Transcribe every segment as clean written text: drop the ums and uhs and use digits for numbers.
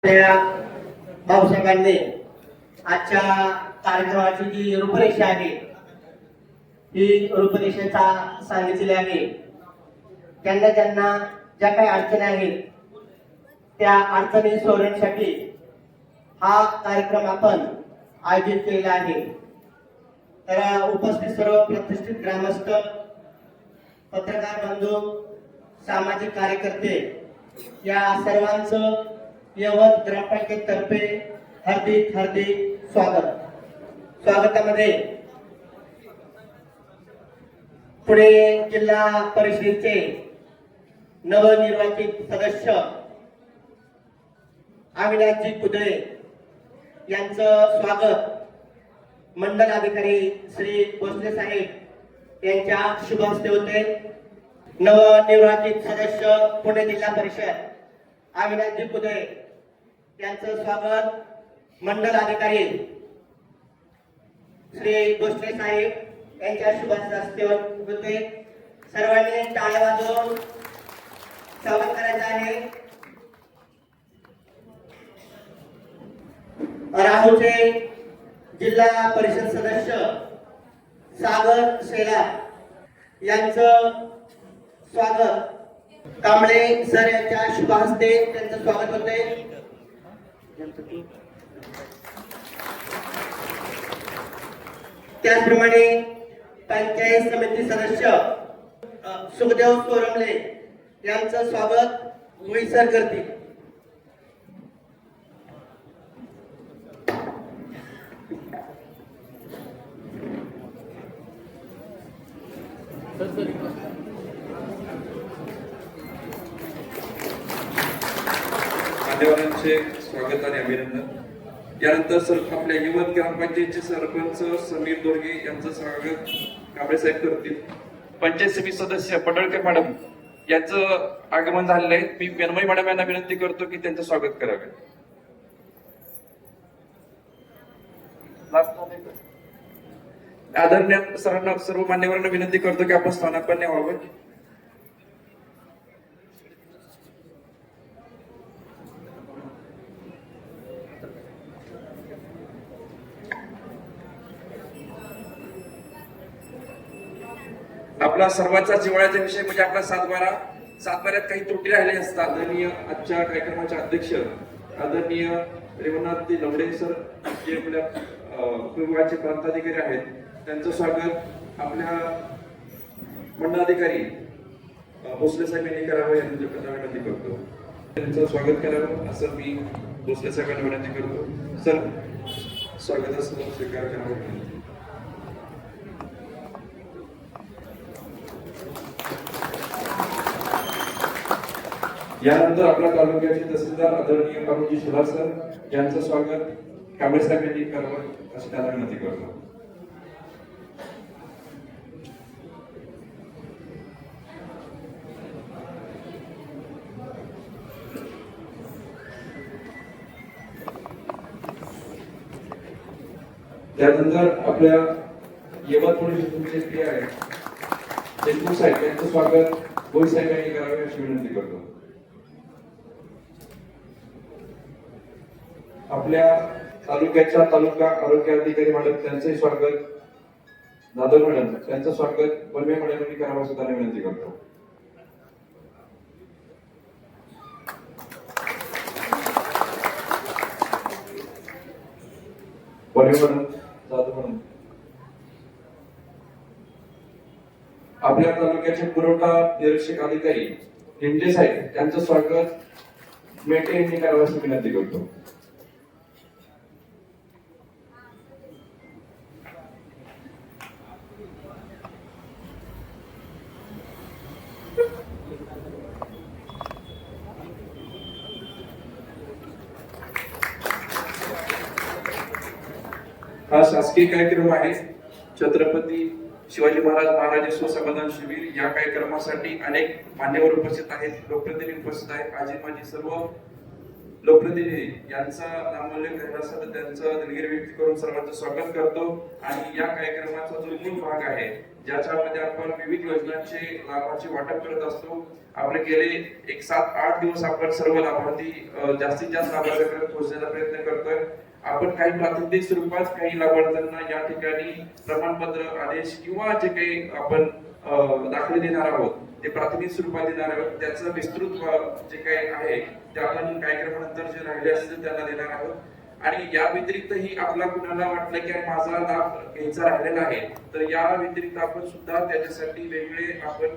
त्या भाऊसाहेबांनी आजच्या कार्यक्रमाची जी रूपरेषा आहे ही रूपरेषेचा सांगितलेली आहे. त्यांना ज्या काही अडचणी आहेत त्या अडचणी सोडवण्यासाठी हा कार्यक्रम आपण आयोजित केलेला आहे. तर उपस्थित सर्व प्रतिष्ठित ग्रामस्थ, पत्रकार बंधू, सामाजिक कार्यकर्ते या सर्वांचं यवत ग्रामपंचायतीतर्फे हार्दिक हार्दिक स्वागतामध्ये पुणे जिल्हा परिषदेचे नवनिर्वाचित सदस्य अविनाशजी कुदळे यांचं स्वागत मंडल अधिकारी श्री भोसले साहेब यांच्या शुभ हस्ते होते. नवनिर्वाचित सदस्य पुणे जिल्हा परिषद अविनाशजी कुदळे यांचं स्वागत मंडल अधिकारी श्री भोसले साहेब यांच्या शुभ हस्ते होते. सर्वांनी टाळ्या वाजवून स्वागत करायचं आहे. राहुलचे जिल्हा परिषद सदस्य सागर शेलार यांचं स्वागत कांबळे सर यांच्या शुभ हस्ते त्यांचं स्वागत होते. त्याचप्रमाणे पंचायत समिती सदस्य सुखदेव सोरमले यांचं स्वागत भुई सर करतील. मान्यवरांचे स्वागत आणि अभिनंदन. यानंतर आपल्या यवत ग्रामपंचायतचे सरपंच समीर दोर्गे यांचं स्वागत कांबळे साहेब करतील. पंचायत समिती सदस्य पडळकर मॅडम यांचं आगमन झालेलं आहे. मी मेनमयी मॅडम यांना विनंती करतो की त्यांचं स्वागत करावे. आदरणीय सरांना सर्व मान्यवरांना विनंती करतो की आपण स्थानापन्न व्हावं. आपला सर्वांचा जिव्हाळ्याचा विषय म्हणजे आपला सातबाऱ्यात काही त्रुटी राहिल्या असतात. आदरणीय आजच्या कार्यक्रमाचे अध्यक्ष आदरणीय रेवनाथ लवडे सर जे आपल्या विभागाचे प्रांताधिकारी आहेत त्यांचं स्वागत आपल्या मंडळाधिकारी भोसले साहेब यांनी करावं यांनी विनंती करतो. त्यांचं स्वागत करावं असं मी भोसले साहेबांना विनंती करतो. सर स्वागताचं स्वीकार करावं. यानंतर आपल्या तालुक्याचे तहसीलदार आदरणीय कामजी शिवार सर यांचं स्वागत कांबळे साहेब यांनी करावं अशी त्यांना विनंती करतो. त्यानंतर आपल्या यवत पोलीस स्टेशनचे पी.आय. देशमुख साहेब यांचं स्वागत भोई साहेब यांनी करावे अशी विनंती करतो. आपल्या तालुक्याच्या तालुका आरोग्य अधिकारी मॅडम त्यांचंही स्वागत जाधव मॅडम त्यांचं स्वागत बलमे मॅडम यांनी करावं सुद्धा विनंती करतो. बलमे मॅडम जाधव मॅडम आपल्या तालुक्याचे पुरवठा निरीक्षक अधिकारी हिंजे साहेब त्यांचं स्वागत मेटे यांनी करावं अशी विनंती करतो. हा शासकीय कार्यक्रम आहे. छत्रपती शिवाजी महाराज समाधान शिबिर या कार्यक्रमासाठी अनेक मान्यवर उपस्थित आहेत, लोकप्रतिनिधी उपस्थित आहेत. आजी माजी सर्व लोकप्रतिनिधी यांचा नामोल्लेख करण्यासाठी त्यांचं दिलगिरी व्यक्त करून सर्वांचं स्वागत करतो. आणि या कार्यक्रमाचा जो मूळ भाग आहे ज्याच्यामध्ये आपण विविध योजनांचे लाभाचे वाटप करत असतो. आपले गेले एक 7-8 दिवस आपण सर्व लाभार्थी जास्तीत जास्त लाभार्थ्यांपर्यंत पोहोचण्याचा प्रयत्न करतोय. आपण काही प्रातिनिधिक स्वरूपात काही लाभार्थ्यांना या ठिकाणी प्रमाणपत्र, आदेश किंवा जे काही आपण दाखले देणार आहोत ते प्राथमिक स्वरूपात देणार आहोत. त्याचं विस्तृत जे काही आहे ते आपण कार्यक्रमानंतर जे राहिले असतील त्यांना देणार आहोत. आणि या व्यतिरिक्तही आपला कुणाला वाटलं की माझा लाभ घ्यायचा राहिलेला आहे तर या व्यतिरिक्त आपण सुद्धा त्याच्यासाठी वेगळे आपण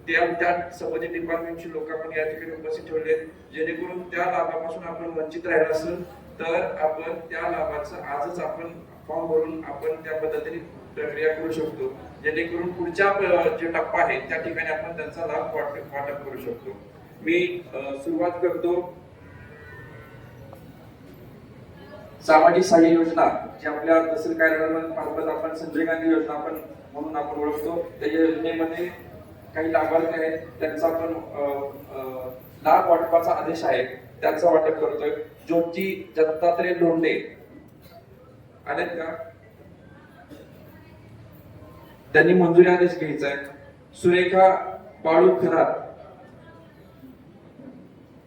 त्या संबंधित डिपार्टमेंटचे लोक आपण या ठिकाणी उपस्थित ठेवले जेणेकरून त्या लाभापासून आपण वंचित राहिला असेल तर आपण त्या लाभाचं आजच आपण फॉर्म भरून आपण त्या पद्धतीने प्रक्रिया करू शकतो जेणेकरून पुढच्या जे टप्पा आहे त्या ठिकाणी आपण त्यांचा लाभ वाटप करू शकतो. मी सुरुवात करतो सामाजिक सहाय्य योजना जी आपल्या तहसील कार्यालयामार्फत आपण संजय गांधी योजना आपण म्हणून आपण ओळखतो. त्या योजनेमध्ये काही लाभार्थी आहेत त्यांचा आपण लाभ वाटपाचा आदेश आहे त्याचा वाटप करतोय. ज्योती दत्तात्रय लोंढे आलेत का? त्यांनी मंजुरी आदेश घ्यायचा आहे. सुरेखा बाळू खरात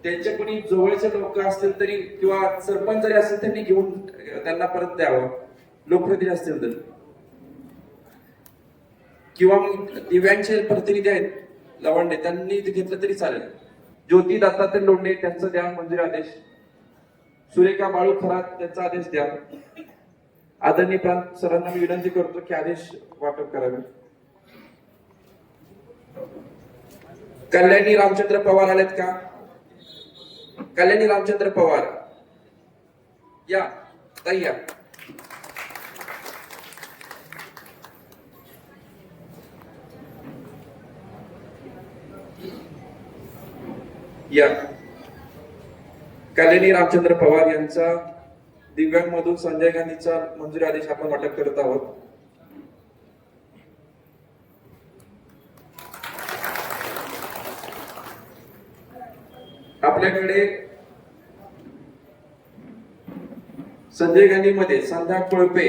त्यांचे कोणी जवळचे लोक असतील तरी किंवा सरपंच जरी असेल त्यांनी घेऊन त्यांना परत द्यावं, लोकप्रतिनिधी असतील तर, किंवा मग दिव्यांचे प्रतिनिधी आहेत लवंडे त्यांनी घेतलं तरी चालेल. ज्योती दत्तात्रय लोंढे त्यांचा द्या मंजुरी आदेश. सुरेखा बाळू खरात त्यांचा आदेश द्या. आदरणीय प्रांत सरांना मी विनंती करतो की आदेश वाटप करावे. कल्याणी रामचंद्र पवार आलेत का? कल्याणी रामचंद्र पवार या ताई या. या कल्याणी रामचंद्र पवार यांचा दिव्यांग मधून संजय गांधीचा मंजुरी आदेश आपण वाटप करत आहोत. आपल्याकडे संजय गांधी मध्ये संध्या कोळपे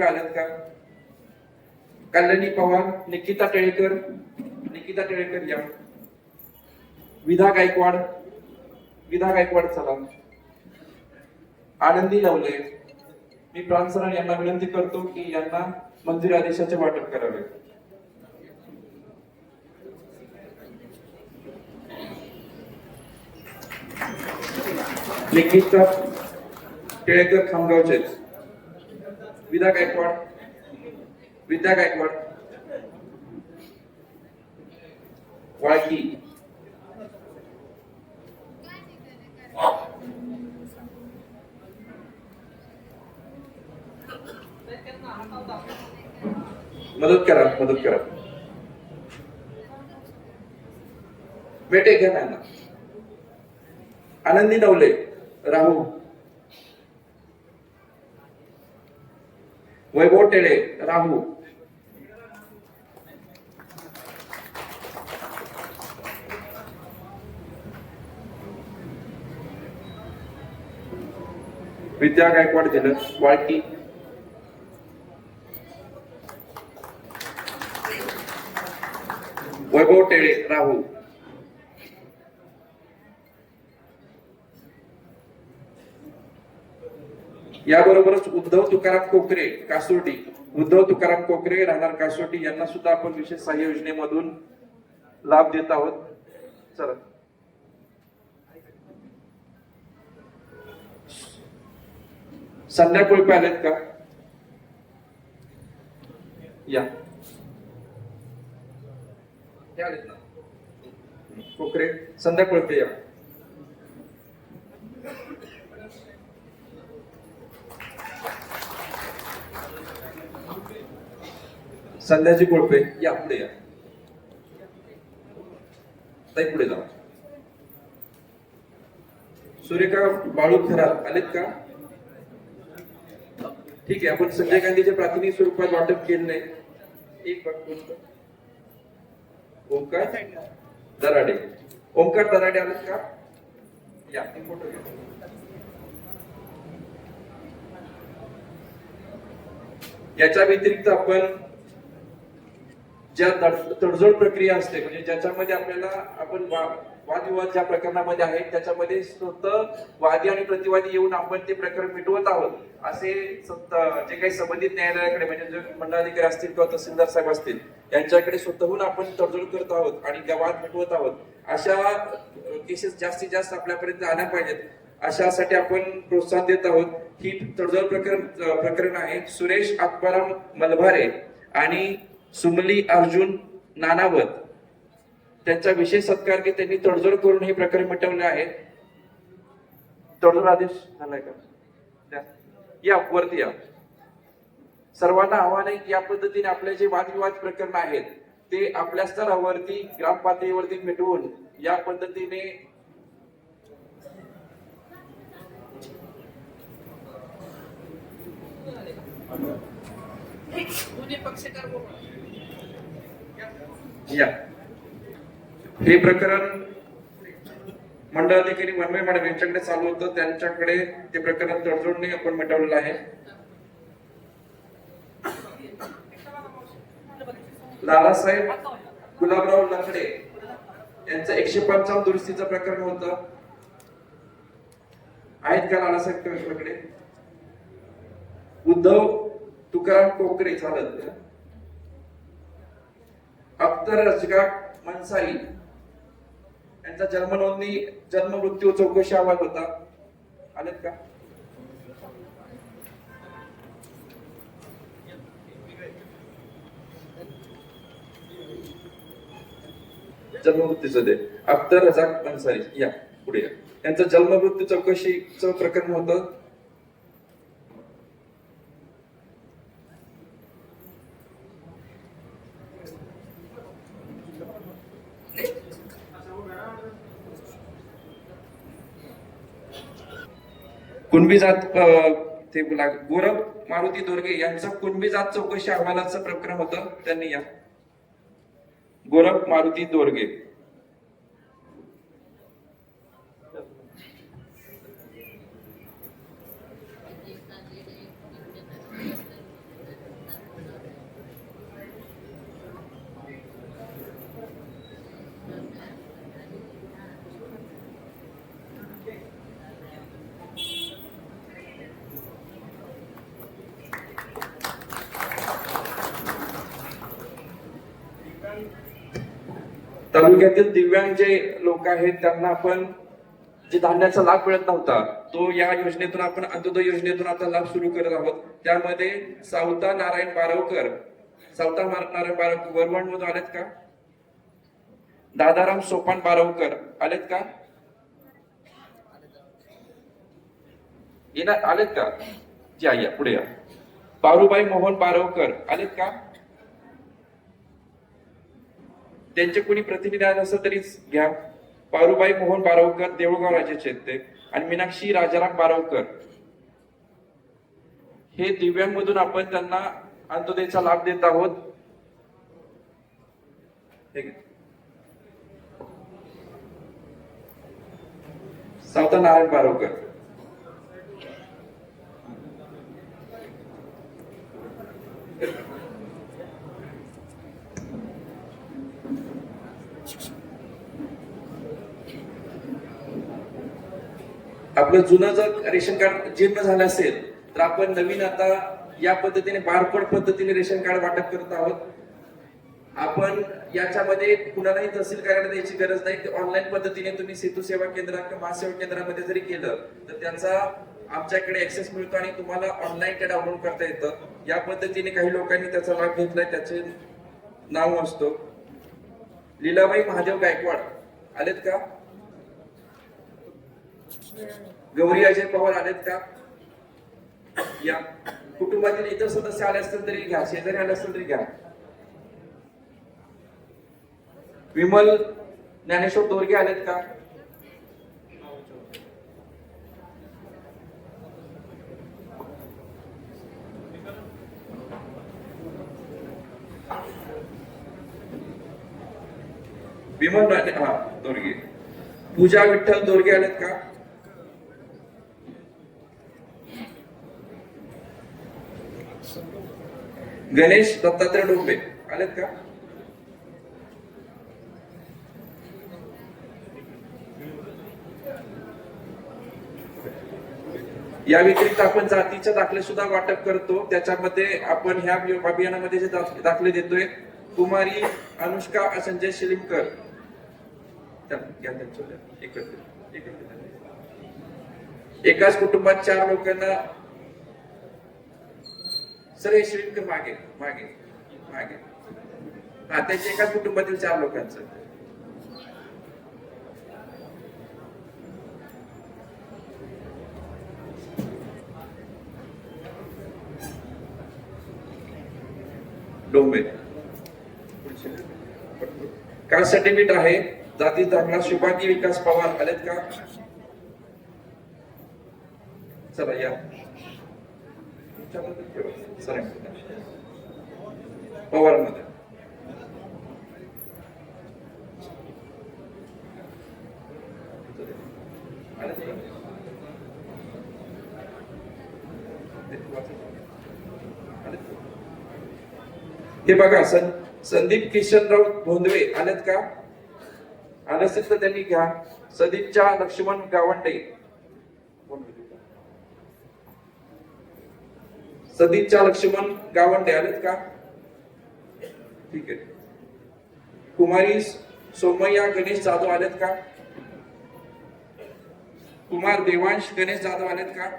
आलेत का? कल्याणी पवार, निकिता टिळेकर या. विधा गायकवाड चला. आनंदी नवले. मी प्रांत सर यांना विनंती करतो की यांना मंजुरी आदेशाचे वाटप करावे. निकिता टिळेकर खामगावचे. विद्या गायकवाड वाळकी. मदत करा. बेटे घ्या ना. आनंदी नवले राहू. वैभव टेळे राहू. विद्या गायकवाड दिलं वाळकी. वैभव टेळे राहू. याबरोबरच उद्धव तुकाराम कोकरे राहणार कासोटी यांना सुद्धा आपण विशेष सहाय्य योजनेमधून लाभ देत आहोत. चला. संध्या कोळपे आलेत का? या. आलेत ना कोकरे. संध्या कोळपे या. संध्याची कोळपे या पुढे या. ताई पुढे जा. सुरेखा बाळू खरात आलेत का? ठीक आहे. आपण संजय गांधीच्या प्रातिनिधिक स्वरूपात वाटप केलं नाही. एक ओंकार दराडे आलेत का? या फोटो घ्या. याच्या व्यतिरिक्त आपण ज्या तडजोड प्रक्रिया असते म्हणजे ज्याच्यामध्ये आपल्याला आपण वादविवाद ज्या प्रकरणामध्ये आहेत त्याच्यामध्ये स्वतः वादी आणि प्रतिवादी येऊन आपण ते प्रकरण मिटवत आहोत असे जे काही संबंधित न्यायालयाकडे म्हणजे जे मंडळाधिकारी असतील किंवा तहसीलदार साहेब असतील यांच्याकडे स्वतःहून आपण तडजोड करत आहोत आणि वाद मिटवत आहोत. अशा केसेस जास्तीत जास्त आपल्यापर्यंत आल्या पाहिजेत अशासाठी आपण प्रोत्साहन देत आहोत. ही तडजोड प्रकरण आहे सुरेश आत्माराम मलभारे आणि सुमली अर्जुन नानावत त्यांचा विशेष सत्कार की त्यांनी तडजोड करून हे प्रकरण मिटवले आहे. तडजोड आदेश झालाय का? या वरती या. सर्वांना आव्हान आहे की या पद्धतीने आपले जे वादविवाद प्रकरण आहेत ते आपल्या स्तरावरती ग्राम पातळीवरती मिटवून या पद्धतीने या हे प्रकरण मंडळाधिकारी वनवे मॅडम यांच्याकडे चालू होतं त्यांच्याकडे ते प्रकरण तडजोडने आपण मिटवलेलं आहे. लालासाहेब गुलाबराव लकडे यांचं 155 दुरुस्तीचं प्रकरण होतं. आहेत का लालासाहेब लकडे? उद्धव तुकाराम कोकरे चालत. अख्तर रजगा मनसाई यांचा जन्म नोंदणी जन्म मृत्यू चौकशी अहवाल होता. आलेत का? जन्म मृत्यूचं दे अख्तर रजाक अन्सारी या पुढे या. त्यांचं जन्म मृत्यू चौकशीचं प्रकरण होतं. कुणबी जात ते गोरख मारुती दोरगे यांचं कुणबी जात चौकशी अहवालाचं प्रकरण होतं. त्यांनी या गोरख मारुती दोरगे तालुक्यातील दिव्यांग जे लोक आहेत त्यांना आपण जे धान्याचा लाभ मिळत नव्हता तो या योजनेतून आपण अंत्योदय योजनेतून आता लाभ सुरू करत आहोत. त्यामध्ये सावता नारायण बारवकर वरवण मधून आलेत का? दादाराम सोपान बारवकर आलेत का? आलेत का? या पुढे या. पारुबाई मोहन बारवकर आलेत का? त्यांचे कोणी प्रतिनिधी असं तरीच घ्या. पारुबाई मोहन बारवकर देऊळगाव राज्याचे आहेत ते. आणि मीनाक्षी राजाराम बारवकर हे दिव्यांग मधून आपण त्यांना अंत्योदयचा लाभ देत आहोत. सावता नारायण बारवकर आपलं जुनं जर रेशन कार्ड जीर्ण झालं असेल तर आपण नवीन आता या पद्धतीने बारकोड पद्धतीने रेशन कार्ड वाटप करत आहोत. आपण याच्यामध्ये कुणालाही तहसील कार्यालयात द्यायची गरज नाही. ऑनलाईन पद्धतीने तुम्ही सेतू सेवा केंद्र किंवा महासेवा केंद्रामध्ये जरी केलं तर त्याचा आमच्याकडे ऍक्सेस मिळतो आणि तुम्हाला ऑनलाईन ते डाउनलोड करता येतं. या पद्धतीने काही लोकांनी त्याचा लाभ घेतलाय. त्याचे नाव असतो लीलाबाई महादेव गायकवाड आलेत का? गौरी अजय पवार आलेत का? या कुटुंबातील इतर सदस्य आले असतील तरी घ्या. शेजारी आले असतील तरी घ्या. विमल ज्ञानेश्वर दोरगे आलेत का? विमल दोरगे. पूजा विठ्ठल दोरगे आलेत का? गणेश दत्तात्रय डोंबे आलेत का? या व्यतिरिक्त आपण जातीचे दाखले सुद्धा वाटप करतो. त्याच्यामध्ये आपण ह्या अभियानामध्ये जे दाखले देतोय, कुमारी अनुष्का संजय शिलिमकर, एकाच कुटुंबात 4 लोकांना, सर हे शिलिमकर मागे मागे मागे, हा त्यांच्या एकाच कुटुंबातील 4 लोकांचं. डोंबे कास्ट सर्टिफिकेट आहे. जाती दाखला शुभांगी विकास पवार आलेत का? चला या पवार मध्ये हे बघा, संदीप किशनराव भोंदवे आलेत का? आले असेल तर त्यांनी घ्या. सदीपच्या लक्ष्मण गावंडे, सदीपच्या लक्ष्मण गावंडे आलेत का? ठीक आहे. कुमारी सोमय्या गणेश जाधव आलेत का? कुमार देवांश गणेश जाधव आलेत का?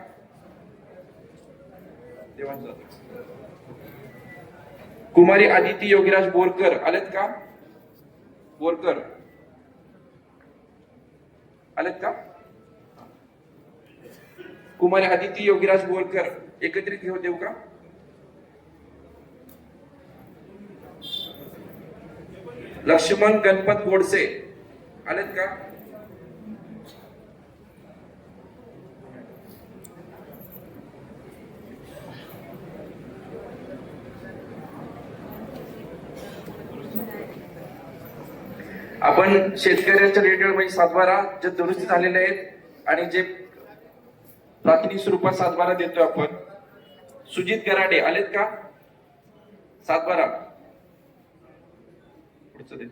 देवांश जाधव. कुमारी आदिती योगीराज बोरकर आलेत का? बोरकर आलेत का? कुमारी आदिती योगीराज बोरकर एकत्रित घेऊ देऊ का? लक्ष्मण गणपत गोडसे आलेत का? आपण शेतकऱ्यांच्या रिलेटेड म्हणजे 7/12 जे दुरुस्ती झालेले आहेत आणि जे प्रातिनिधिक स्वरूपात 7/12 देतोय आपण. सुजित गराडे आलेत का? 7/12 पुढचं दे.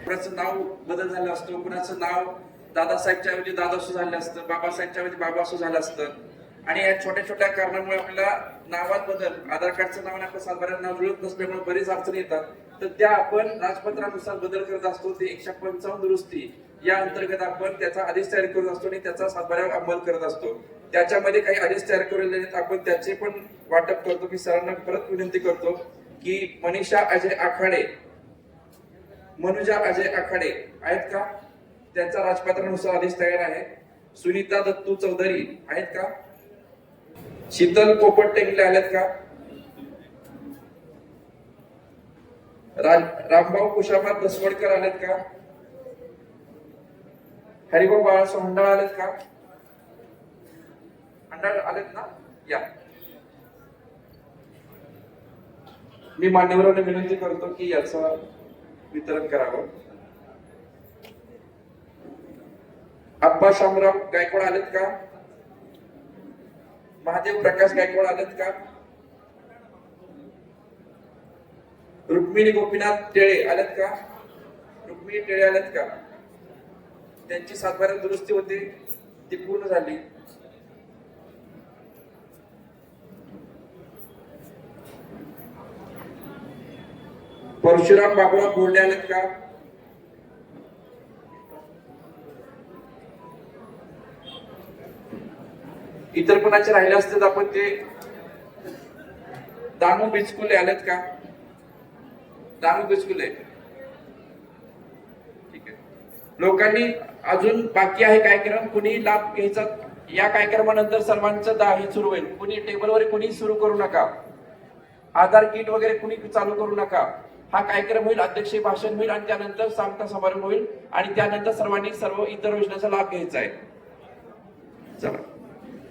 कुणाचं नाव बदल झालं असतं, कुणाचं नाव दादासाहेबच्या ऐवजी दादासू झालं असतं, बाबासाहेबच्या ऐवजी बाबासू झालं असतं. आणि या छोट्या छोट्या कारणामुळे आपल्याला नावात बदल, आधार कार्डचं नाव आणि आपलं 7/12 नाव जुळत नसल्यामुळे बरेच अडचणी येतात. तर त्या आपण राजपत्रानुसार बदल करत असतो. ते 155 दुरुस्ती या अंतर्गत आपण त्याचा आदेश तयार करत असतो आणि त्याचा 7/12 अंमल करत असतो. त्याच्यामध्ये काही आदेश तयार केलेले आहेत, आपण त्याचे पण वाटप करतो. की सरांना परत विनंती करतो की मनीषा अजय आखाडे, मनुजा अजय आखाडे आहेत का? त्यांचा राजपत्रानुसार आदेश तयार आहे. सुनीता दत्तू चौधरी आहेत का? शीतल पोपट टेंगले आलेत का? रामभाऊ कुशाभात दसवडकर आलेत का? हरिभाऊ बाळासाहेब हंडाळ आलेत का? हंडाळ आलेत ना? या. मी मान्यवरांना विनंती करतो की याचं वितरण करावं. आप्पा शामराव गायकवाड आलेत का? महादेव प्रकाश गायकवाड आलेत का? रुक्मिणी गोपीनाथ टेळे आलेत का? रुक्मिणी टेळे आलेत का? त्यांची 7/12 दुरुस्ती होती, ती पूर्ण झाली. परशुराम बाबुराव बोलले आलेत का? इतर कोणाचे राहिले असते तर आपण ते. दानू बिचकुले आलेत का? दानू बिचकुले, ठीक आहे. लोकांनी अजून बाकी आहे कार्यक्रम, कुणी लाभ घ्यायचा या कार्यक्रमानंतर सर्वांचं हे सुरू होईल. कुणी टेबलवर कुणी सुरू करू नका. आधार किट वगैरे कुणी चालू करू नका. हा कार्यक्रम होईल, अध्यक्षीय भाषण होईल आणि त्यानंतर सांगता समारंभ होईल आणि त्यानंतर सर्वांनी सर्व इतर योजनेचा लाभ घ्यायचा आहे. चला.